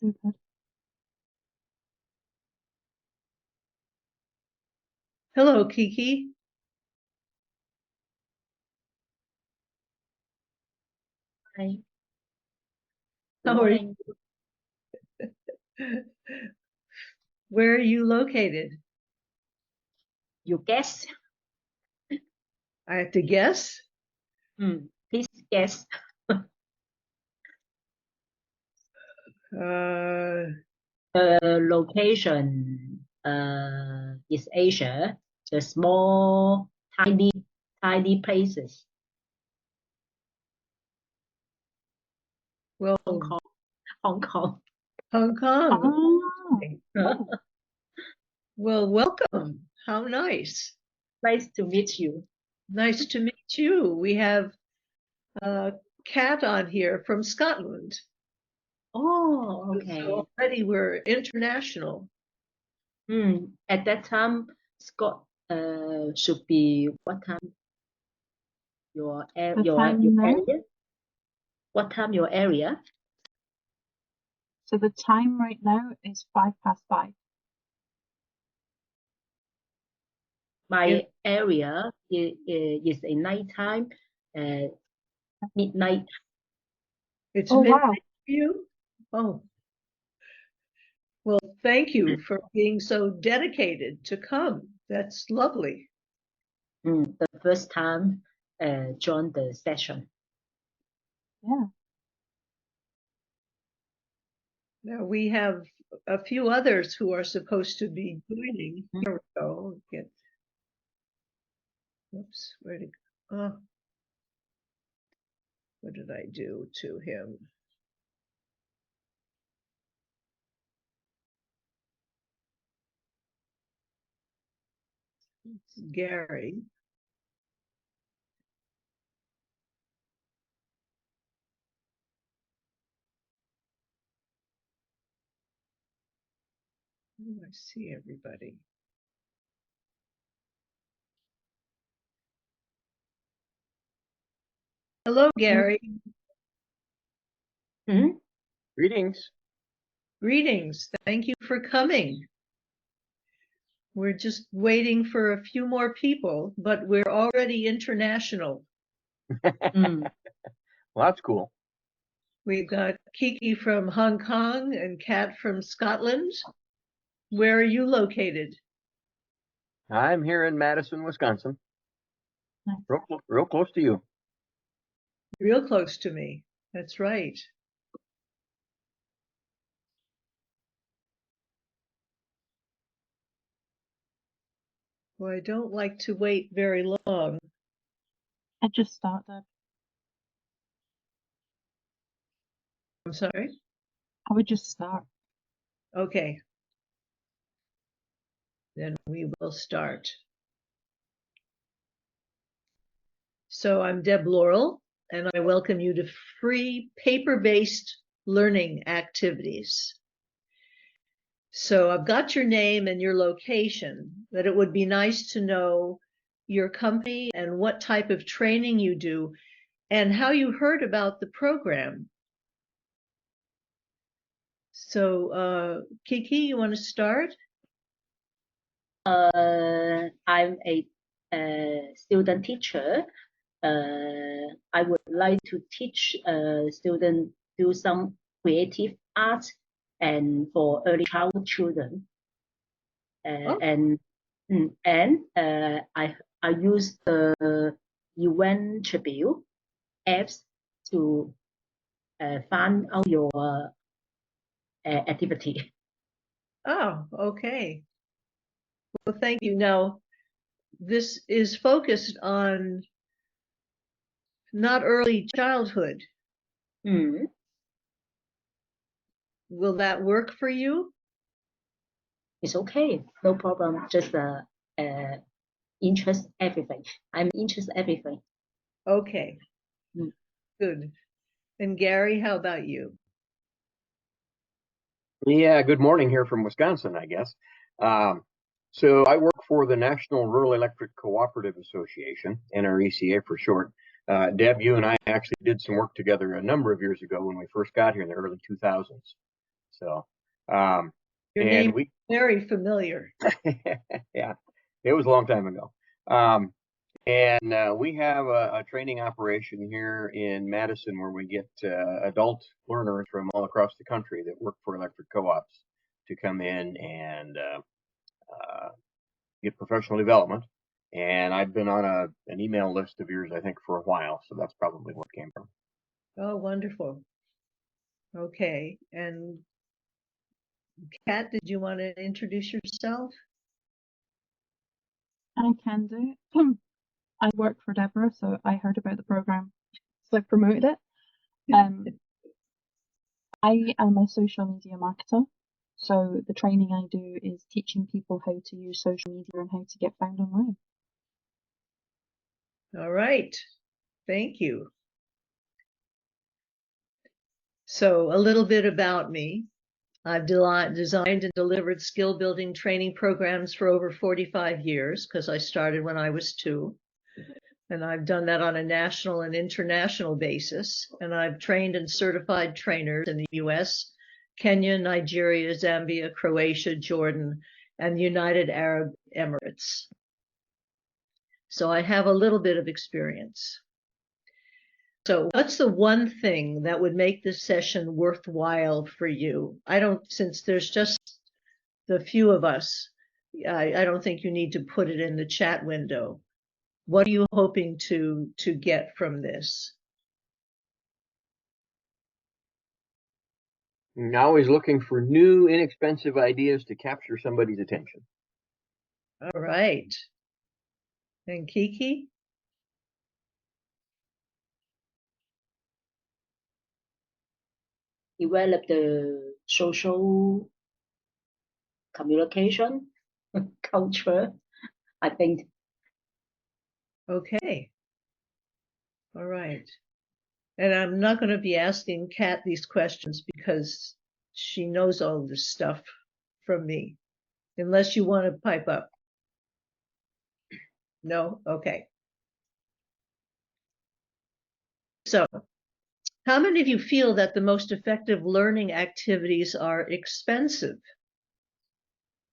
Super. Hello, Kiki. Hi. How are you? Where are you located? You guess? I have to guess. Please guess. The location is Asia. The small, tiny places. Well, Hong Kong. Hong Kong. Hong Kong. Oh, Oh. Well, welcome. How nice. Nice to meet you. Nice to meet you. We have Kat on here from Scotland. Oh, okay. So already we're international. At that time, Scott should be what time? Your the time now. area? What time your area? So the time right now is 5:05. My area is a nighttime, midnight. It's Oh, midnight wow. for you? Oh. Well, thank you for being so dedicated to come. That's lovely. The first time join the session. Yeah. Now we have a few others who are supposed to be joining. Here we go. Oops, where did oh, what did I do to him? It's Gary. Oh, I see everybody. Hello, Gary. Greetings. Greetings. Thank you for coming. We're just waiting for a few more people, but we're already international. Well, that's cool. We've got Kiki from Hong Kong and Kat from Scotland. Where are you located? I'm here in Madison, Wisconsin. Nice. Real close to you. Real close to me. That's right. Well, I don't like to wait very long. I just started. I'm sorry. I would just start. Okay. Then we will start. So I'm Deb Laurel, and I welcome you to free paper-based learning activities. So I've got your name and your location, but it would be nice to know your company and what type of training you do and how you heard about the program. So Kiki, you want to start? I'm a student teacher. I would like to teach students do some creative art and for early childhood children. And I use the UN Tribute apps to find out your activity. Oh, okay. Well, thank you. Now, this is focused on not early childhood. Will that work for you? It's okay, no problem. Just interest everything. I'm interested everything. Okay. Good. And Gary, how about you? Yeah, good morning here from Wisconsin, I guess. So I work for the National Rural Electric Cooperative Association, NRECA for short. Deb, you and I actually did some work together a number of years ago when we first got here in the early 2000s. So, Your and name we, is very familiar. yeah, it was a long time ago. And we have a training operation here in Madison where we get adult learners from all across the country that work for electric co-ops to come in and get professional development. And I've been on an email list of yours, I think, for a while, so that's probably what came from. Oh, wonderful. Okay. And Kat, did you want to introduce yourself? I can do. I work for Deborah, so I heard about the program, so I promoted it. I am a social media marketer, so the training I do is teaching people how to use social media and how to get found online. All right. Thank you. So a little bit about me. I've designed and delivered skill building training programs for over 45 years because I started when I was 2. And I've done that on a national and international basis. And I've trained and certified trainers in the US, Kenya, Nigeria, Zambia, Croatia, Jordan, and the United Arab Emirates. So I have a little bit of experience. So what's the one thing that would make this session worthwhile for you? Since there's just the few of us, I don't think you need to put it in the chat window. What are you hoping to get from this? I'm always looking for new, inexpensive ideas to capture somebody's attention. All right. And Kiki? Develop the social communication culture, I think. Okay. All right. And I'm not going to be asking Kat these questions because she knows all this stuff from me, unless you want to pipe up. No? Okay. So, how many of you feel that the most effective learning activities are expensive?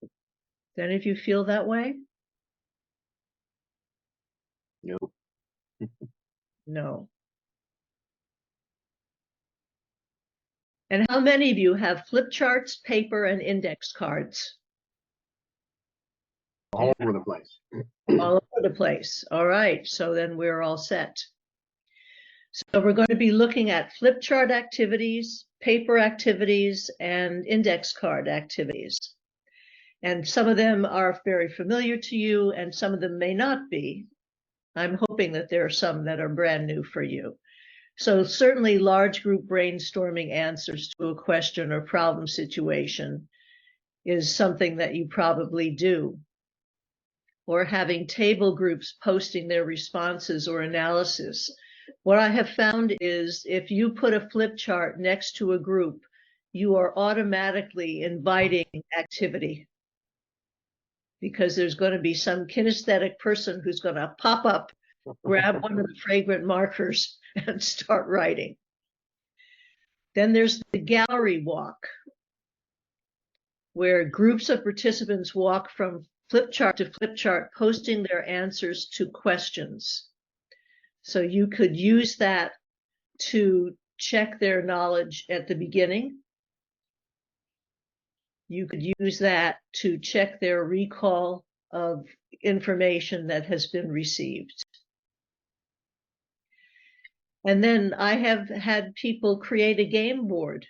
Do any of you feel that way? Nope. No. And how many of you have flip charts, paper, and index cards? All over the place. All over the place. All right, so then we're all set. So we're going to be looking at flip chart activities, paper activities, and index card activities. And some of them are very familiar to you, and some of them may not be. I'm hoping that there are some that are brand new for you. So certainly large group brainstorming answers to a question or problem situation is something that you probably do. Or having table groups posting their responses or analysis. What I have found is if you put a flip chart next to a group, you are automatically inviting activity because there's going to be some kinesthetic person who's going to pop up, grab one of the fragrant markers and start writing. Then there's the gallery walk, where groups of participants walk from flip chart to flip chart, posting their answers to questions. So you could use that to check their knowledge at the beginning. You could use that to check their recall of information that has been received. And then I have had people create a game board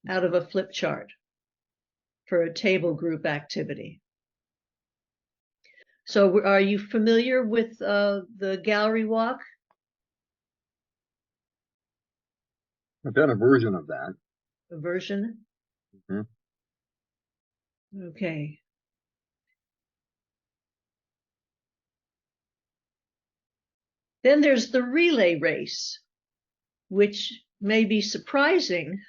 out of a flip chart for a table group activity. So are you familiar with the gallery walk? I've done a version of that. A version? Mm-hmm. Okay. Then there's the relay race, which may be surprising,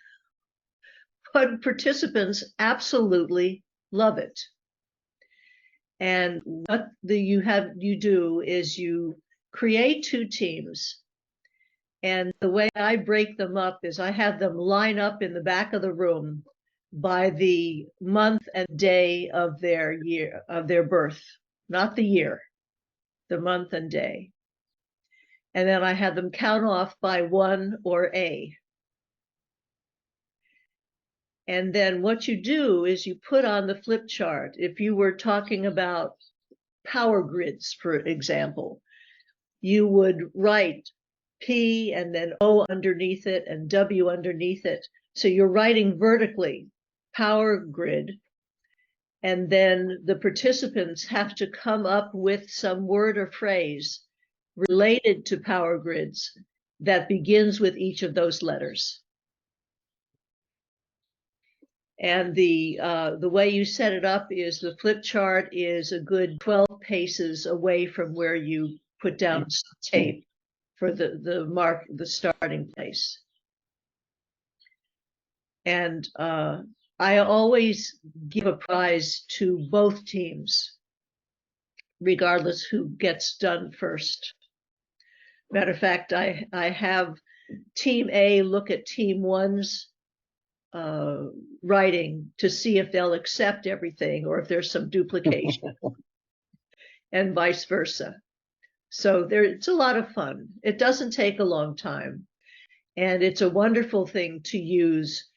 but participants absolutely love it. And what you do is you create 2 teams. And the way I break them up is I have them line up in the back of the room by the month and day of their birth, not the year, the month and day. And then I had them count off by 1 or A. And then what you do is you put on the flip chart. If you were talking about power grids, for example, you would write P and then O underneath it and W underneath it. So you're writing vertically, power grid, and then the participants have to come up with some word or phrase related to power grids that begins with each of those letters. And the way you set it up is the flip chart is a good 12 paces away from where you put down tape for the starting place. And I always give a prize to both teams, regardless who gets done first. Matter of fact, I have Team A look at Team 1's writing to see if they'll accept everything or if there's some duplication and vice versa. So it's a lot of fun. It doesn't take a long time. And it's a wonderful thing to use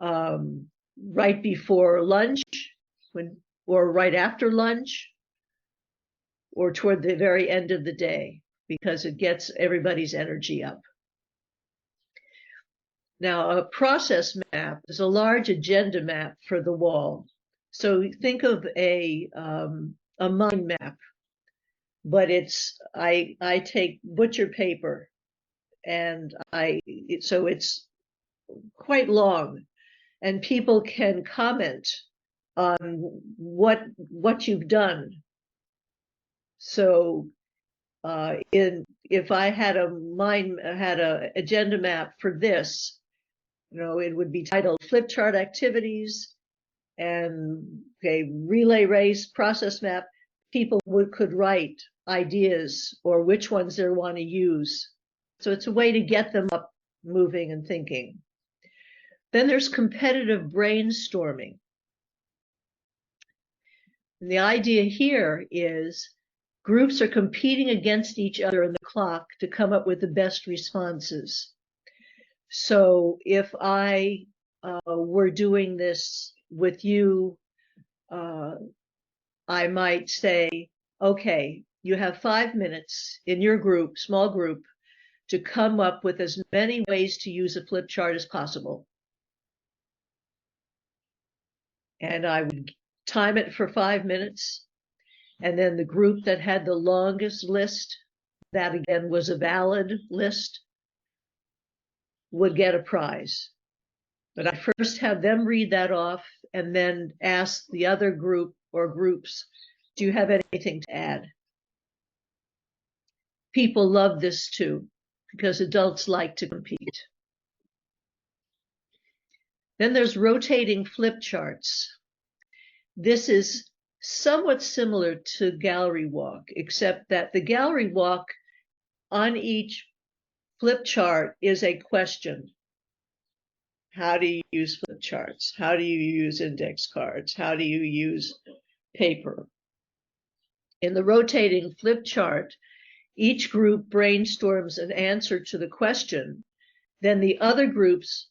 right before lunch or right after lunch or toward the very end of the day, because it gets everybody's energy up. Now, a process map is a large agenda map for the wall. So think of a mind map, but I take butcher paper and so it's quite long, and people can comment on what you've done. So if I had a agenda map for this, it would be titled flip chart activities and relay race process map. People could write ideas or which ones they want to use. So it's a way to get them up, moving and thinking. Then there's competitive brainstorming. And the idea here is groups are competing against each other in the clock to come up with the best responses. So if I were doing this with you, I might say, okay, you have 5 minutes in your group, small group, to come up with as many ways to use a flip chart as possible. And I would time it for 5 minutes. And then the group that had the longest list, that again was a valid list, would get a prize. But I first have them read that off and then ask the other group or groups, do you have anything to add? People love this too, because adults like to compete. Then there's rotating flip charts. This is somewhat similar to gallery walk, except that the gallery walk on each flip chart is a question. How do you use flip charts? How do you use index cards? How do you use paper? In the rotating flip chart, each group brainstorms an answer to the question. Then the other groups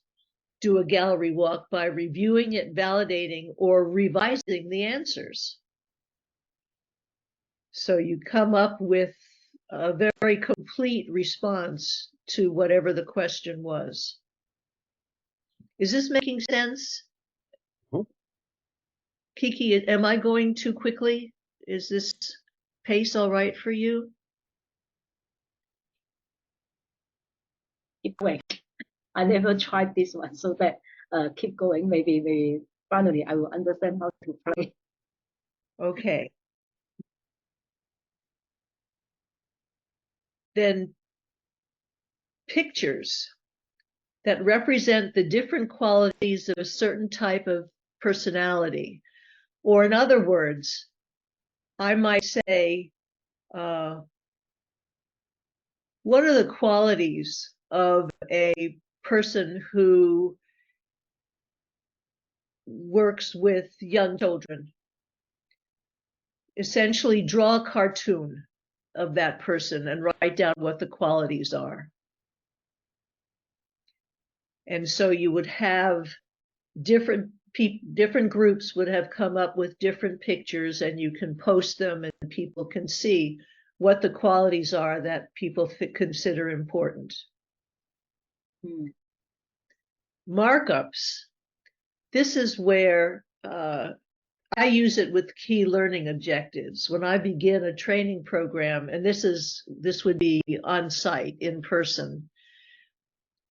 do a gallery walk by reviewing it, validating, or revising the answers. So you come up with a very complete response to whatever the question was. Is this making sense? Kiki, am I going too quickly? Is this pace all right for you? Keep going. I never tried this one, so that keep going. Maybe finally I will understand how to play. Okay. Then pictures that represent the different qualities of a certain type of personality. Or in other words, I might say, what are the qualities of a person who works with young children. Essentially draw a cartoon of that person and write down what the qualities are. And so you would have different groups would have come up with different pictures, and you can post them and people can see what the qualities are that people consider important. Markups. This is where I use it with key learning objectives. When I begin a training program, and this would be on site, in person,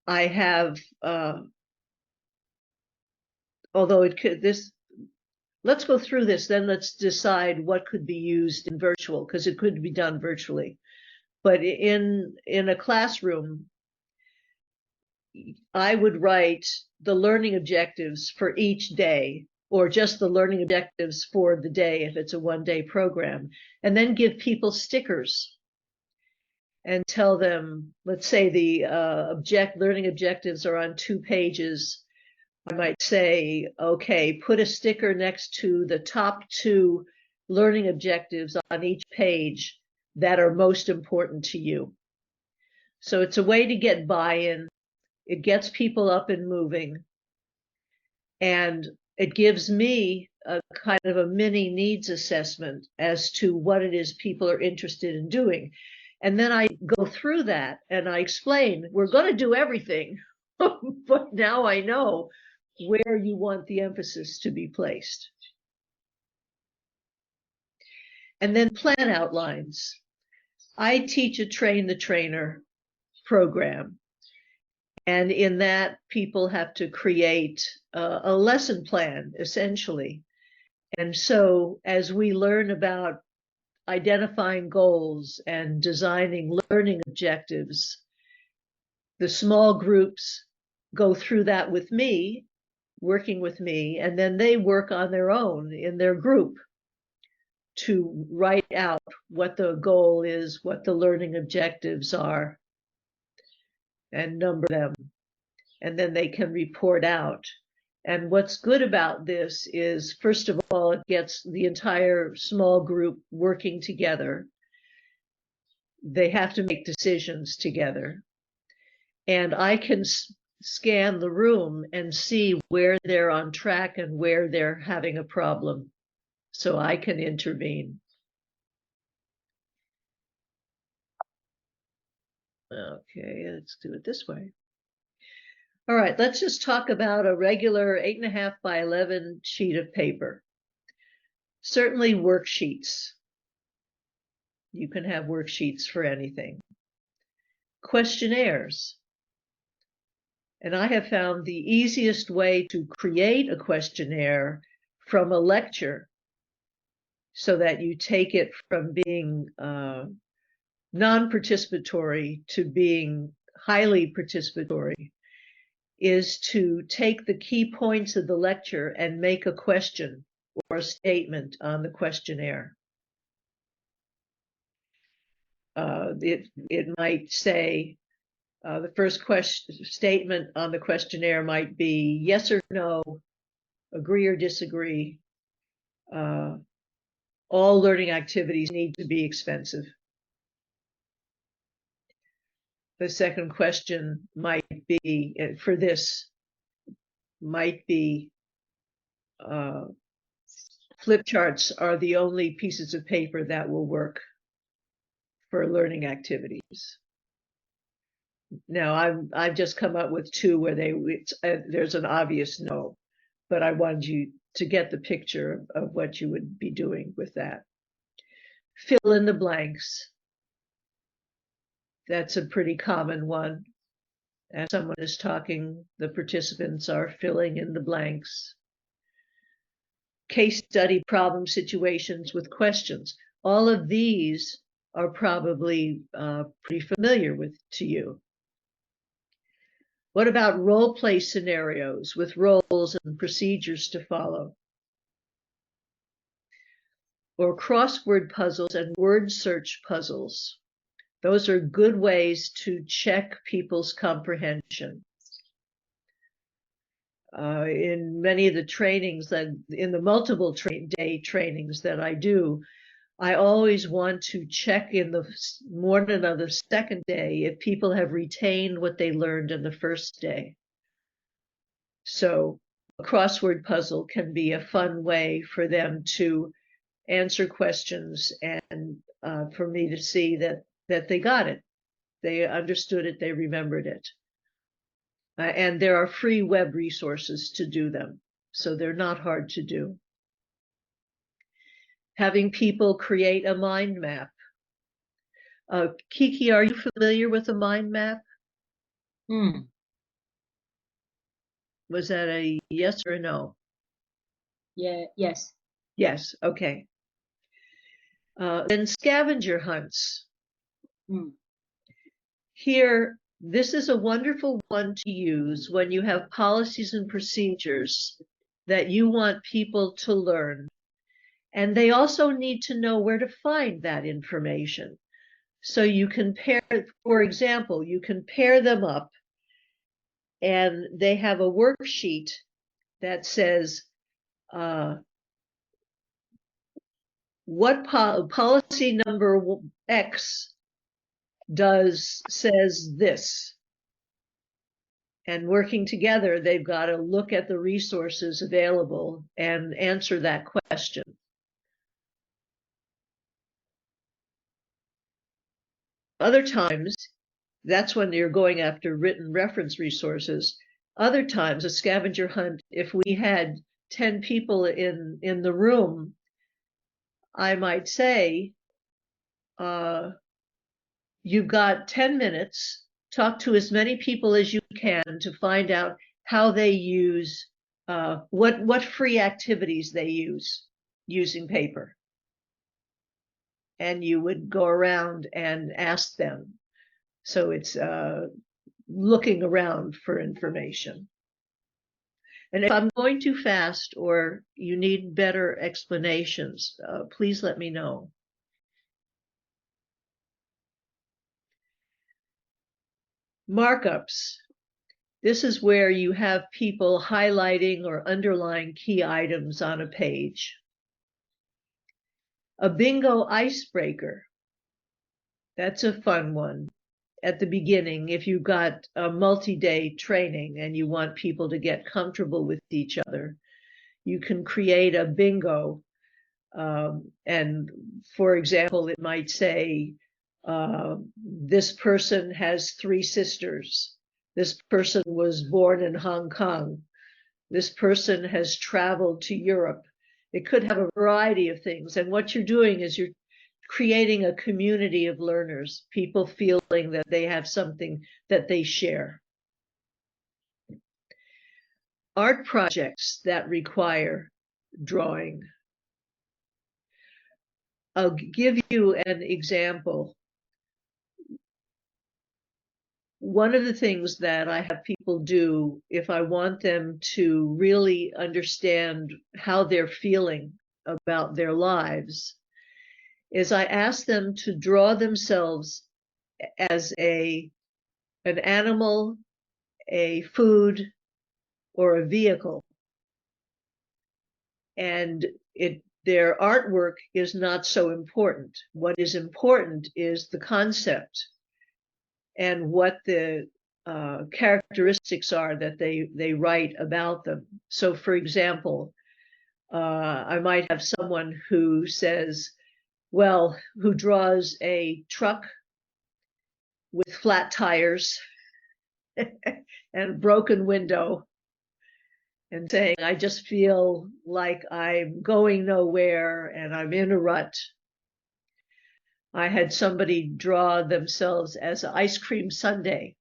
I have, although it could, let's go through this, then let's decide what could be used in virtual, because it could be done virtually. But in a classroom, I would write the learning objectives for each day, or just the learning objectives for the day if it's a one-day program, and then give people stickers and tell them, let's say the learning objectives are on 2 pages. I might say, okay, put a sticker next to the top 2 learning objectives on each page that are most important to you. So it's a way to get buy-in. It gets people up and moving, and it gives me a kind of a mini needs assessment as to what it is people are interested in doing. And then I go through that and I explain, we're going to do everything, but now I know where you want the emphasis to be placed. And then plan outlines. I teach a train the trainer program. And in that, people have to create a lesson plan, essentially. And so as we learn about identifying goals and designing learning objectives, the small groups go through that with me, working with me, and then they work on their own in their group to write out what the goal is, what the learning objectives are, and number them. And then they can report out. And what's good about this is, first of all, it gets the entire small group working together. They have to make decisions together. And I can scan the room and see where they're on track and where they're having a problem, so I can intervene. Okay, let's do it this way. All right, let's just talk about a regular 8.5 by 11 sheet of paper. Certainly worksheets. You can have worksheets for anything. Questionnaires. And I have found the easiest way to create a questionnaire from a lecture, so that you take it from being non-participatory to being highly participatory, is to take the key points of the lecture and make a question or a statement on the questionnaire. It might say, the first statement on the questionnaire might be yes or no, agree or disagree. All learning activities need to be expensive. The second question might be, for this, might be, flip charts are the only pieces of paper that will work for learning activities. Now, I've just come up with 2 where there's an obvious no, but I wanted you to get the picture of what you would be doing with that. Fill in the blanks. That's a pretty common one. As someone is talking, the participants are filling in the blanks. Case study problem situations with questions. All of these are probably pretty familiar to you. What about role play scenarios with roles and procedures to follow? Or crossword puzzles and word search puzzles. Those are good ways to check people's comprehension. in many of the trainings that in the multiple day trainings that I do, I always want to check in the morning of the second day if people have retained what they learned in the first day. So a crossword puzzle can be a fun way for them to answer questions and for me to see that they got it, they understood it, they remembered it. And there are free web resources to do them, so they're not hard to do. Having people create a mind map. Kiki, are you familiar with a mind map? Was that a yes or a no? Yeah, yes. Yes, okay. Then scavenger hunts. Here, this is a wonderful one to use when you have policies and procedures that you want people to learn. And they also need to know where to find that information. So you can pair, for example, you can pair them up and they have a worksheet that says, what policy number X says this. And working together, they've got to look at the resources available and answer that question. Other times, that's when you're going after written reference resources. Other times, a scavenger hunt, if we had 10 people in the room, I might say, you've got 10 minutes, talk to as many people as you can to find out how they use, what free activities they use using paper. And you would go around and ask them. So it's looking around for information. And if I'm going too fast or you need better explanations, please let me know. Markups. This is where you have people highlighting or underlying key items on a page. A bingo icebreaker. That's a fun one. At the beginning, if you've got a multi-day training and you want people to get comfortable with each other, you can create a bingo. And for example, it might say, this person has 3 sisters. This person was born in Hong Kong. This person has traveled to Europe. It could have a variety of things. And what you're doing is you're creating a community of learners, people feeling that they have something that they share. Art projects that require drawing. I'll give you an example. One of the things that I have people do, if I want them to really understand how they're feeling about their lives, is I ask them to draw themselves as an animal, a food, or a vehicle. And their artwork is not so important. What is important is the concept and what the characteristics are that they write about them. So for example, I might have someone who says, well, who draws a truck with flat tires and a broken window and saying, I just feel like I'm going nowhere and I'm in a rut. I had somebody draw themselves as an ice cream sundae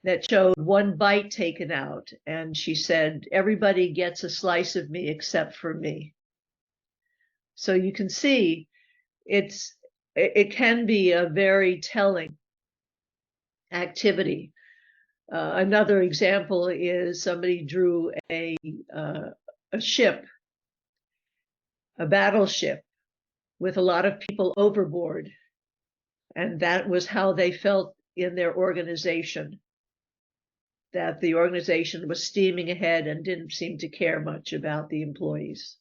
that showed one bite taken out. And she said, everybody gets a slice of me except for me. So you can see it can be a very telling activity. Another example is somebody drew a ship, a battleship with a lot of people overboard. And that was how they felt in their organization, that the organization was steaming ahead and didn't seem to care much about the employees.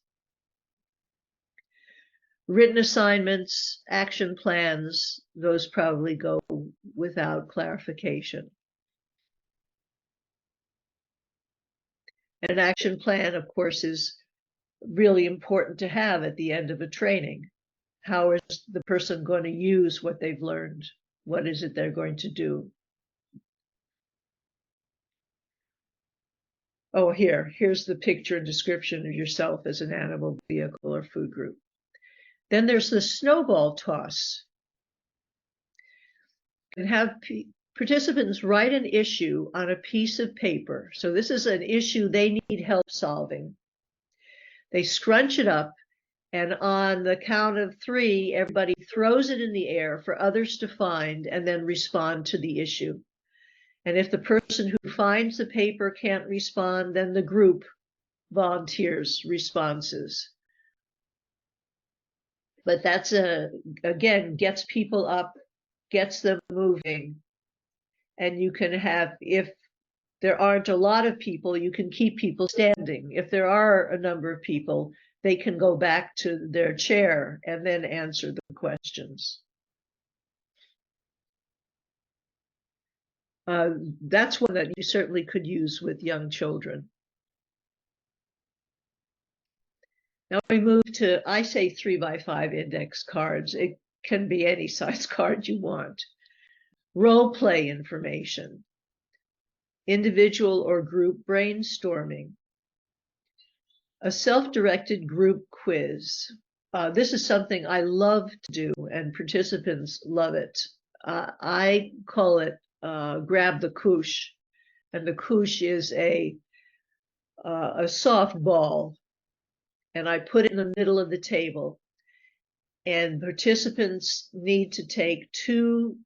Written assignments, action plans, those probably go without clarification. An action plan, of course, is really important to have at the end of a training. How is the person going to use what they've learned? What is it they're going to do? Oh, here's the picture and description of yourself as an animal, vehicle, or food group. Then there's the snowball toss. And have participants write an issue on a piece of paper. So this is an issue they need help solving. They scrunch it up, and on the count of 3, everybody throws it in the air for others to find and then respond to the issue. And if the person who finds the paper can't respond, then the group volunteers responses. But that's again, gets people up, gets them moving. And you can have, if there aren't a lot of people, you can keep people standing. If there are a number of people, they can go back to their chair and then answer the questions. That's one that you certainly could use with young children. Now we move to, I say 3x5 index cards. It can be any size card you want. Role play information, individual or group brainstorming, a self-directed group quiz. This is something I love to do, and participants love it. I call it grab the couche, and the couche is a soft ball, and I put it in the middle of the table, and participants need to take 2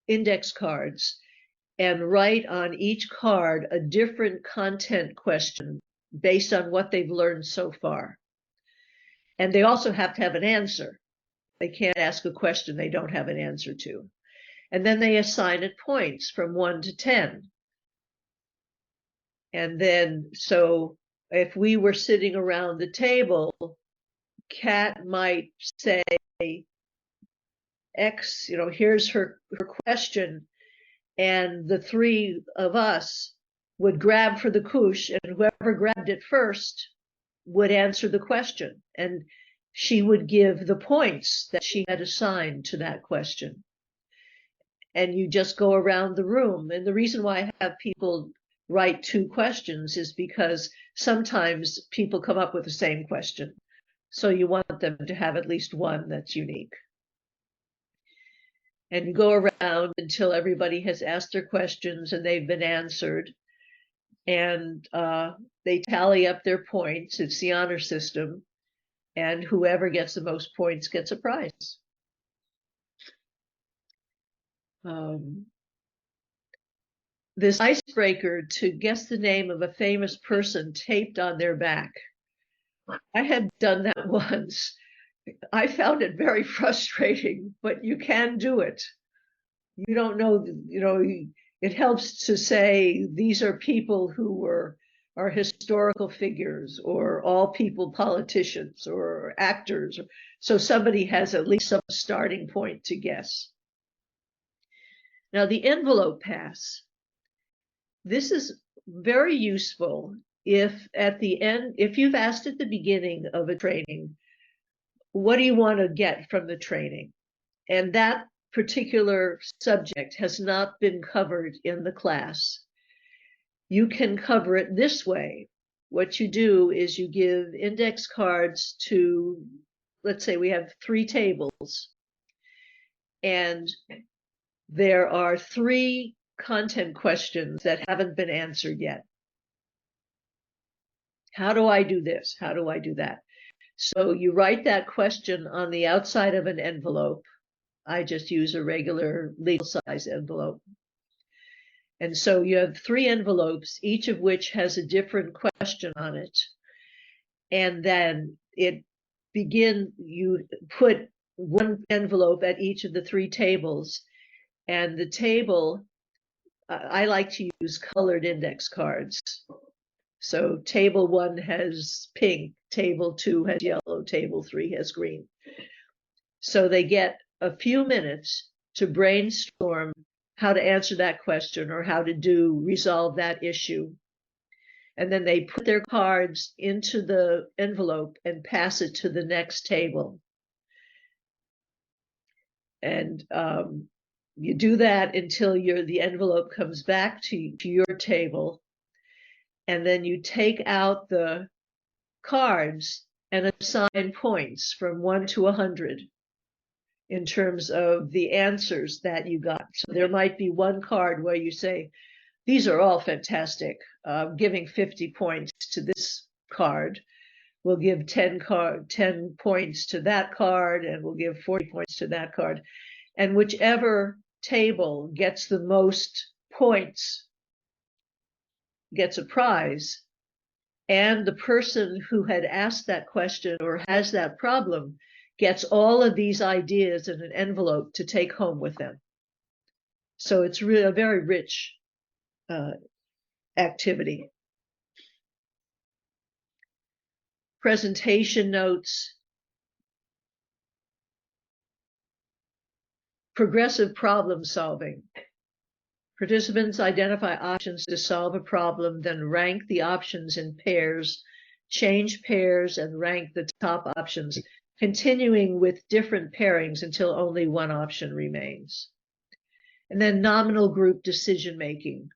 index cards and write on each card a different content question based on what they've learned so far. And they also have to have an answer. They can't ask a question they don't have an answer to. And then they assign it points from 1 to 10. And then, so if we were sitting around the table, Kat might say, X, here's her question. And the 3 of us would grab for the couche, and whoever grabbed it first would answer the question. And she would give the points that she had assigned to that question. And you just go around the room. And the reason why I have people write 2 questions is because sometimes people come up with the same question. So you want them to have at least one that's unique. And you go around until everybody has asked their questions and they've been answered. And they tally up their points. It's the honor system. And whoever gets the most points gets a prize. This icebreaker to guess the name of a famous person taped on their back. I had done that once. I found it very frustrating, but you can do it. You don't know, it helps to say these are people who are historical figures, or all people politicians, or actors. So somebody has at least some starting point to guess. Now the envelope pass. This is very useful if at the end, if you've asked at the beginning of a training, what do you want to get from the training? And that particular subject has not been covered in the class. You can cover it this way. What you do is you give index cards to, let's say we have 3 tables, and there are 3 content questions that haven't been answered yet. How do I do this? How do I do that? So you write that question on the outside of an envelope. I just use a regular legal size envelope. And so you have 3 envelopes, each of which has a different question on it. And then you put 1 envelope at each of the 3 tables, and the table I like to use colored index cards. So table 1 has pink, table 2 has yellow, table 3 has green. So they get a few minutes to brainstorm how to answer that question or how to resolve that issue. And then they put their cards into the envelope and pass it to the next table. And you do that until the envelope comes back to your table. And then you take out the cards and assign points from 1 to 100 in terms of the answers that you got. So there might be one card where you say, these are all fantastic. Giving 50 points to this card. We'll give 10 points to that card, and we'll give 40 points to that card. And whichever table gets the most points gets a prize. And the person who had asked that question or has that problem gets all of these ideas in an envelope to take home with them. So it's really a very rich activity. Presentation notes, progressive problem solving. Participants identify options to solve a problem, then rank the options in pairs, change pairs, and rank the top options, continuing with different pairings until only one option remains. And then nominal group decision making,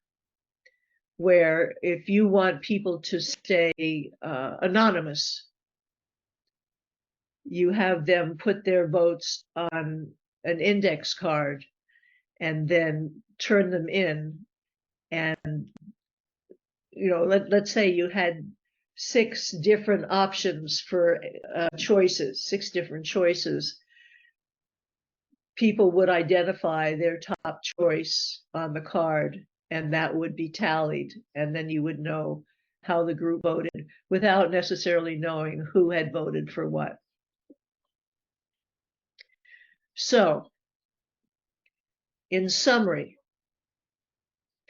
where if you want people to stay anonymous, you have them put their votes on an index card and then turn them in. And, let's say you had 6 different options for choices, 6 different choices. People would identify their top choice on the card, and that would be tallied. And then you would know how the group voted without necessarily knowing who had voted for what. So, in summary,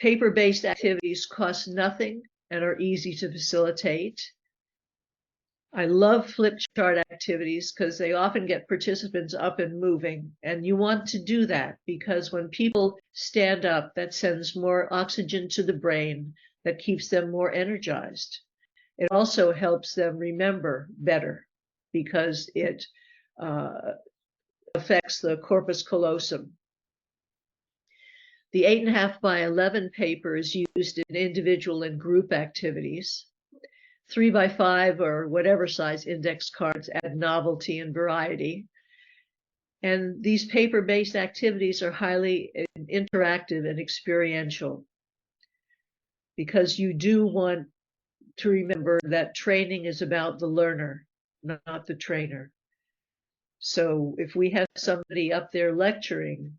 paper-based activities cost nothing and are easy to facilitate. I love flip chart activities because they often get participants up and moving, and you want to do that because when people stand up, that sends more oxygen to the brain, that keeps them more energized. It also helps them remember better because it affects the corpus callosum. The 8.5 by 11 paper is used in individual and group activities. 3 by 5 or whatever size index cards add novelty and variety. And these paper-based activities are highly interactive and experiential because you do want to remember that training is about the learner, not the trainer. So if we have somebody up there lecturing,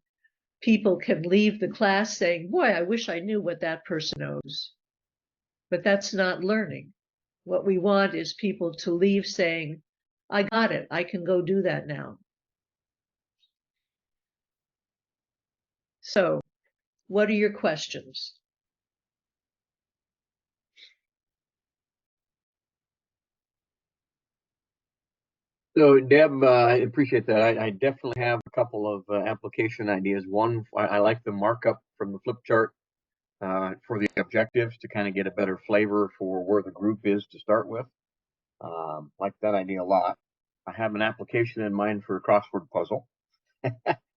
people can leave the class saying, boy, I wish I knew what that person knows. But that's not learning. What we want is people to leave saying, I got it. I can go do that now. So, what are your questions? So, Deb, I appreciate that. I definitely have a couple of application ideas. One, I like the markup from the flip chart for the objectives to kind of get a better flavor for where the group is to start with. Like that idea a lot. I have an application in mind for a crossword puzzle.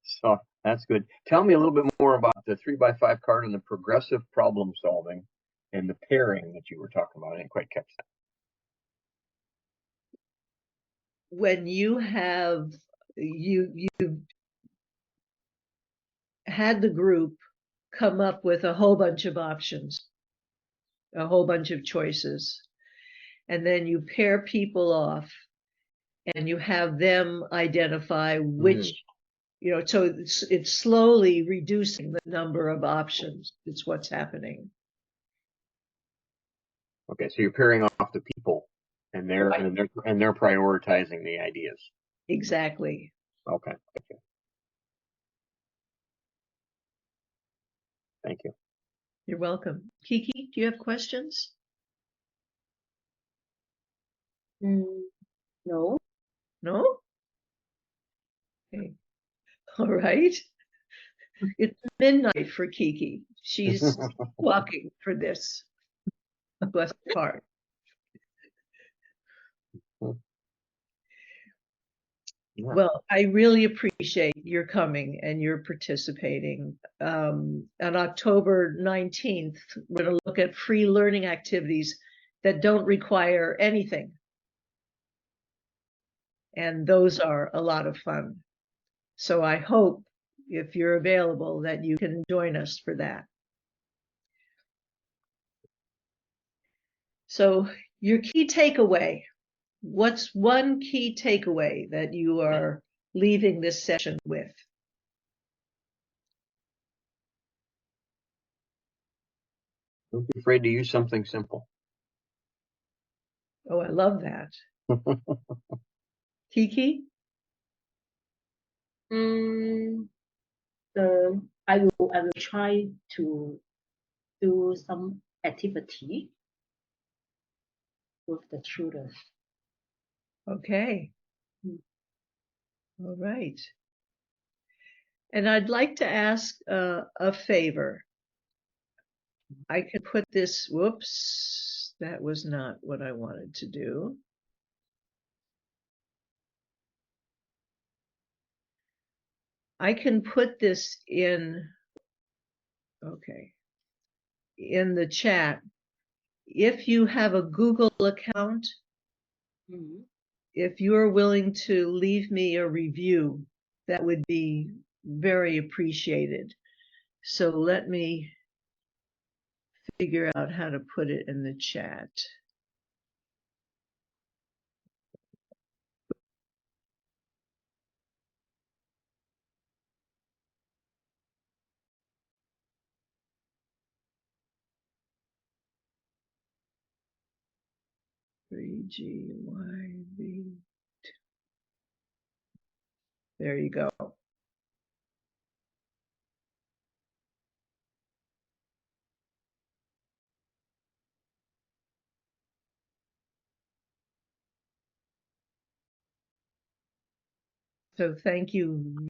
So that's good. Tell me a little bit more about the 3 by 5 card and the progressive problem solving and the pairing that you were talking about. I didn't quite catch that. When you have you had the group come up with a whole bunch of options, a whole bunch of choices, and then you pair people off and you have them identify which, so it's slowly reducing the number of options. It's what's happening. Okay, so you're pairing off the people and they're prioritizing the ideas. Exactly. Okay. Thank you. You're welcome. Kiki, do you have questions? No. No? Okay. All right. It's midnight for Kiki. She's walking for this. Bless her heart. Yeah. Well, I really appreciate your coming and your participating. On October 19th, we're going to look at free learning activities that don't require anything. And those are a lot of fun. So I hope, if you're available, that you can join us for that. So your key takeaway, what's one key takeaway that you are leaving this session with? Don't be afraid to use something simple. Oh, I love that. Kiki? I will try to do some activity with the children. Okay. Mm. All right. And I'd like to ask a favor. I can put this, whoops, that was not what I wanted to do. I can put this in, okay, in the chat. If you have a Google account, if you're willing to leave me a review, that would be very appreciated. So let me figure out how to put it in the chat. GYV. There you go. So thank you